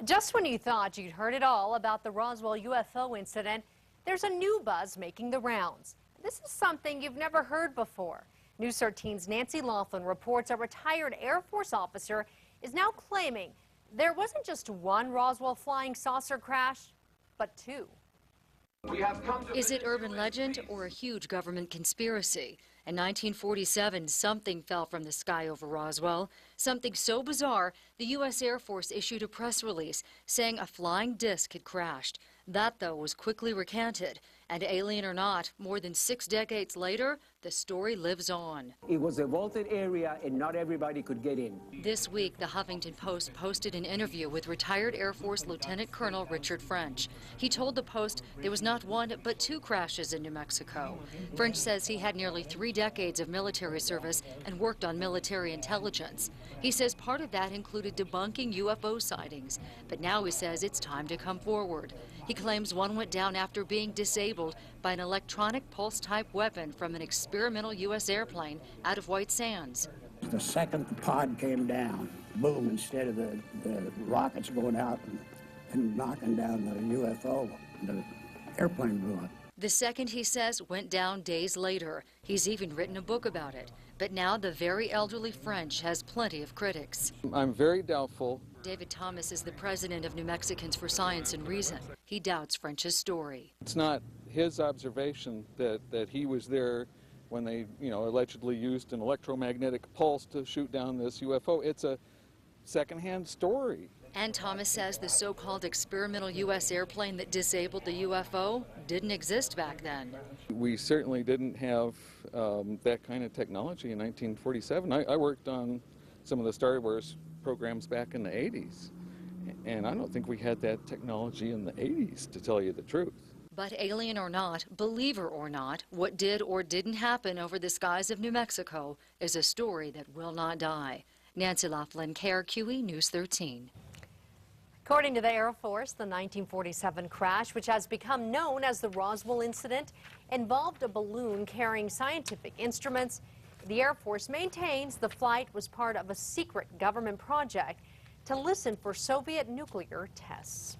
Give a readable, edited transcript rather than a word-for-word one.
Just when you thought you'd heard it all about the Roswell UFO incident, there's a new buzz making the rounds. This is something you've never heard before. News 13's Nancy Laughlin reports a retired Air Force officer is now claiming there wasn't just one Roswell flying saucer crash, but two. Is it urban legend or a huge government conspiracy? In 1947, something fell from the sky over Roswell. Something so bizarre, the U.S. Air Force issued a press release saying a flying disc had crashed. That, though, was quickly recanted. And alien or not, more than 6 decades later, the story lives on. It was a vaulted area and not everybody could get in. This week, the Huffington Post posted an interview with retired Air Force Lieutenant Colonel Richard French. He told the Post there was not one but 2 crashes in New Mexico. French says he had nearly 3 decades of military service and worked on military intelligence. He says part of that included debunking UFO sightings, but now he says it's time to come forward. He claims one went down after being disabled by an electronic pulse-type weapon from an experimental U.S. airplane out of White Sands. The second the pod came down, boom, instead of the rockets going out and knocking down the UFO, the airplane blew up. The second, he says, went down days later. He's even written a book about it. But now the very elderly French has plenty of critics. I'm very doubtful. David Thomas is the president of New Mexicans for Science and Reason. He doubts French's story. It's not his observation that he was there when they, allegedly used an electromagnetic pulse to shoot down this UFO. It's a secondhand story. And Thomas says the so-called experimental U.S. airplane that disabled the UFO didn't exist back then. We certainly didn't have that kind of technology in 1947. I worked on some of the Star Wars programs back in the 80s, and I don't think we had that technology in the 80s, to tell you the truth. But alien or not, believer or not, what did or didn't happen over the skies of New Mexico is a story that will not die. Nancy Laughlin, KRQE News 13. According to the Air Force, the 1947 crash, which has become known as the Roswell incident, involved a balloon carrying scientific instruments. The Air Force maintains the flight was part of a secret government project to listen for Soviet nuclear tests.